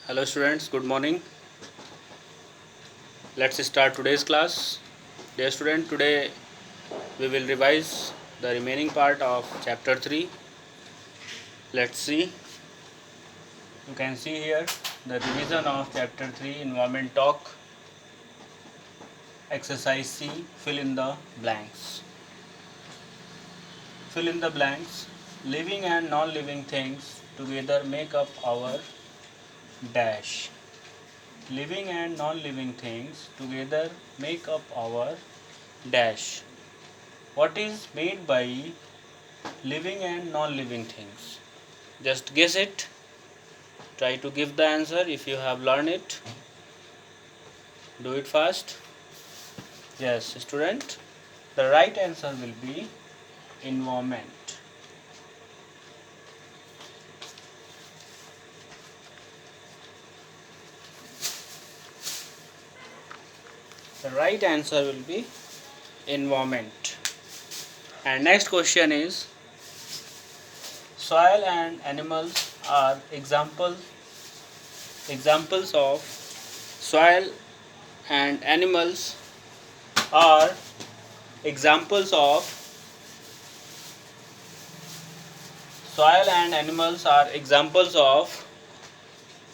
Hello students, good morning. Let's start today's class. Dear student, today we will revise the remaining part of chapter 3. Let's see. You can see here the revision of chapter 3 environment talk. Exercise C, fill in the blanks. Fill in the blanks. Living and non-living things together make up our dash. Living and non-living things together make up our dash. What is made by living and non-living things? Just guess it. Try to give the answer if you have learned it. Do it fast. Yes, student. The right answer will be environment. The right answer will be environment. And next question is, soil and animals are examples of soil and animals are examples of soil and animals are examples of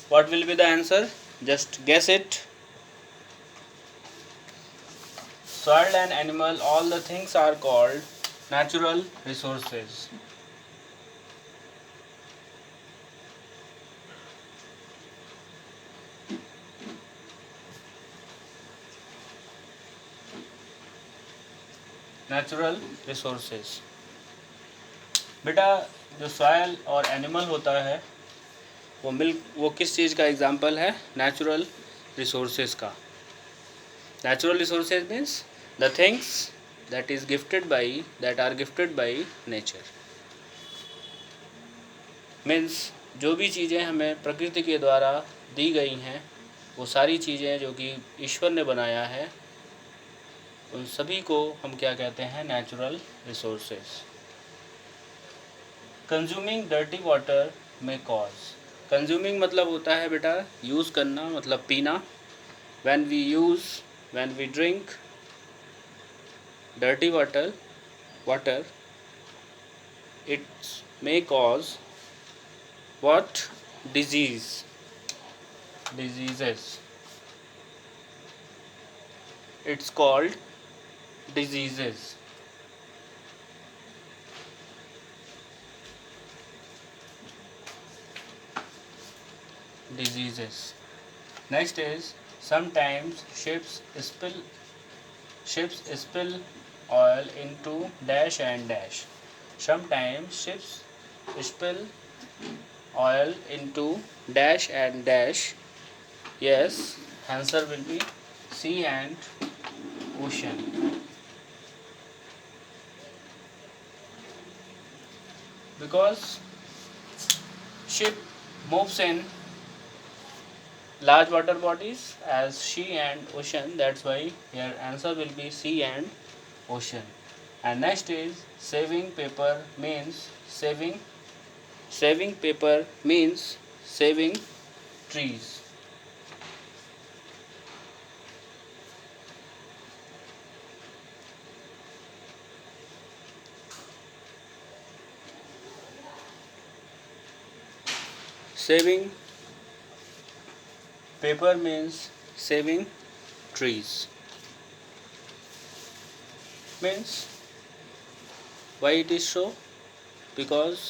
what will be the answer? Just guess it. Soil and animal, all the things are called natural resources. Natural resources. बेटा जो soil और animal होता है वो किस चीज़ का example है? Natural resources का। Natural resources means the things that are gifted by nature. Means जो भी चीज़ें हमें प्रकृति के द्वारा दी गई हैं वो सारी चीज़ें जो कि ईश्वर ने बनाया है उन सभी को हम क्या कहते हैं? Natural resources. Consuming dirty water में कॉज। कंज्यूमिंग मतलब होता है बेटा यूज़ करना, मतलब पीना। When we drink dirty water it's may cause what? Diseases. It's called diseases. Next is sometimes ships spill oil into dash and dash. Sometimes ships spill oil into dash and dash. Yes, answer will be sea and ocean. Because ship moves in large water bodies as sea and ocean, that's why your answer will be sea and ocean. And next is saving paper means saving trees. Saving paper means saving trees. Means why it is so? Because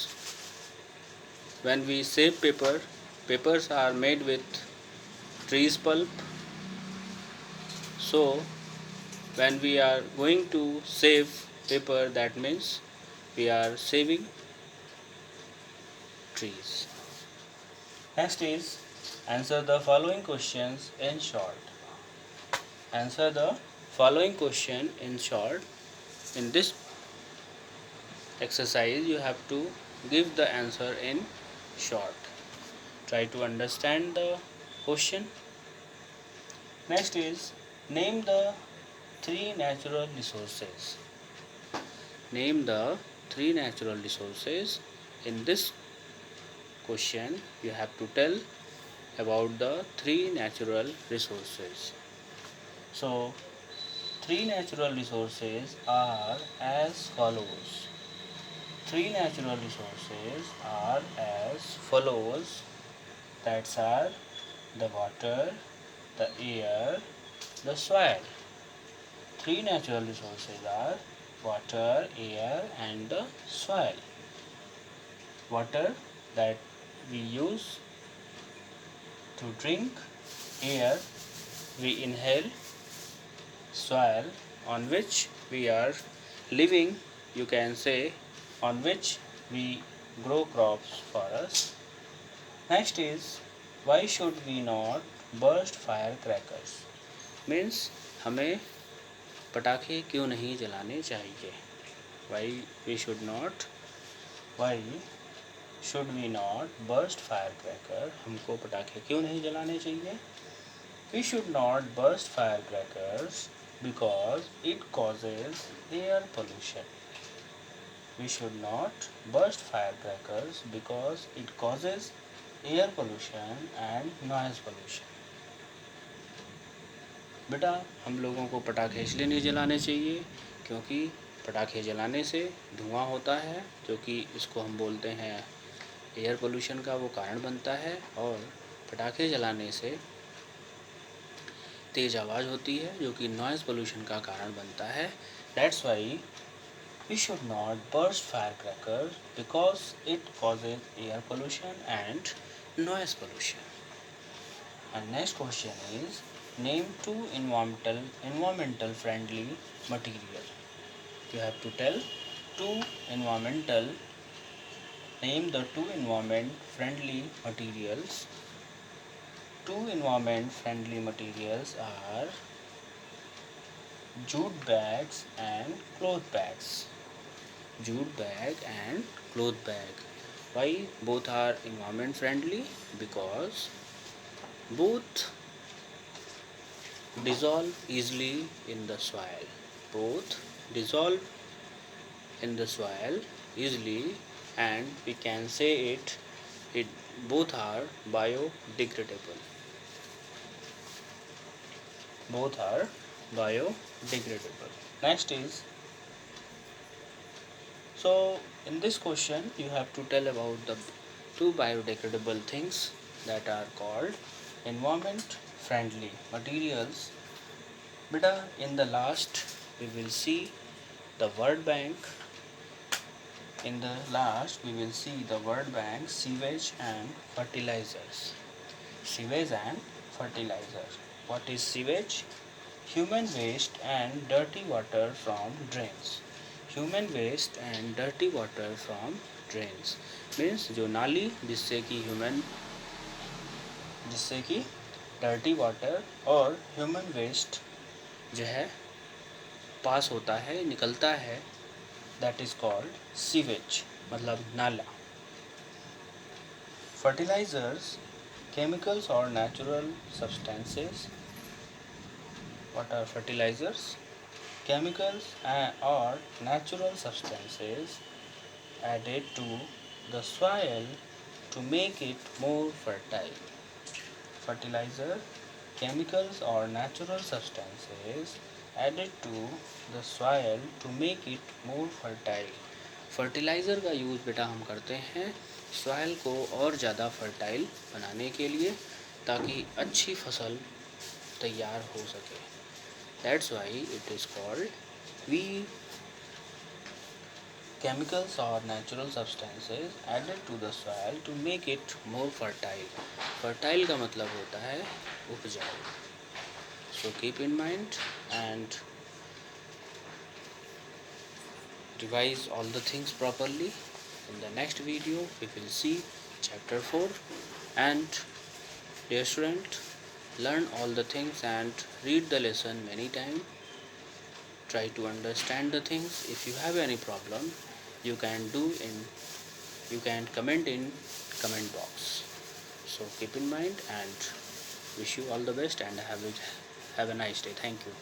when we save papers are made with trees pulp. So when we are going to save paper, that means we are saving trees. Next is answer the following questions in short. Answer the following question in short. In this exercise you have to give the answer in short. Try to understand the question. Next is name the three natural resources. Name the three natural resources. In this question you have to tell about the three natural resources. So, three natural resources are as follows. Three natural resources are as follows. That are the water, the air, the soil. Three natural resources are water, air, and the soil. Water that we use to drink, air we inhale, soil on which we are living, you can say, on which we grow crops for us. Next is, why should we not burst firecrackers? Means हमें पटाखे क्यों नहीं जलाने चाहिए? Why we should not? Why should we not burst firecracker? हमको पटाखे क्यों नहीं जलाने चाहिए? We should not burst firecrackers because it causes air pollution. We should not burst firecrackers because it causes air pollution and noise pollution. बेटा हम लोगों को पटाखे इसलिए नहीं जलाने चाहिए क्योंकि पटाखे जलाने से धुआं होता है जो कि इसको हम बोलते हैं एयर पोल्यूशन का वो कारण बनता है और पटाखे जलाने से तेज़ आवाज़ होती है जो कि नॉइज़ पोल्यूशन का कारण बनता है. That's why we should not burst firecrackers because it causes air pollution and noise pollution. And next question is name two environmental friendly material. You have to tell name the two environment friendly materials. Two environment friendly materials are jute bags and cloth bags. Jute bag and cloth bag. Why both are environment friendly? Because both dissolve easily in the soil. Both dissolve in the soil easily, and we can say it both are biodegradable. Both are biodegradable. Next is, so in this question you have to tell about the two biodegradable things that are called environment friendly materials. Beta, in the last we will see the World Bank. In the last we will see the World Bank sewage and fertilizers. Sewage and fertilizers. What is sewage? Human waste and dirty water from drains. Human waste and dirty water from drains means जो नाली जिससे कि dirty water और human waste जो है पास होता है, निकलता है, that is called sewage, मतलब नाला. Fertilizers, chemicals or natural substances. What are fertilizers? Chemicals or natural substances added to the soil to make it more fertile. Fertilizer, chemicals or natural substances added to the soil to make it more fertile. Fertiliser का use बेटा हम करते हैं soil को और ज़्यादा fertile बनाने के लिए ताकि अच्छी फसल तैयार हो सके. That's why it is called chemicals or natural substances added to the soil to make it more fertile. Fertile का मतलब होता है उपजाऊ. So keep in mind and revise all the things properly. In the next video we will see chapter 4, and dear student, learn all the things and read the lesson many times. Try to understand the things. If you have any problem, you can comment in comment box. So keep in mind and wish you all the best and have a nice day. Thank you.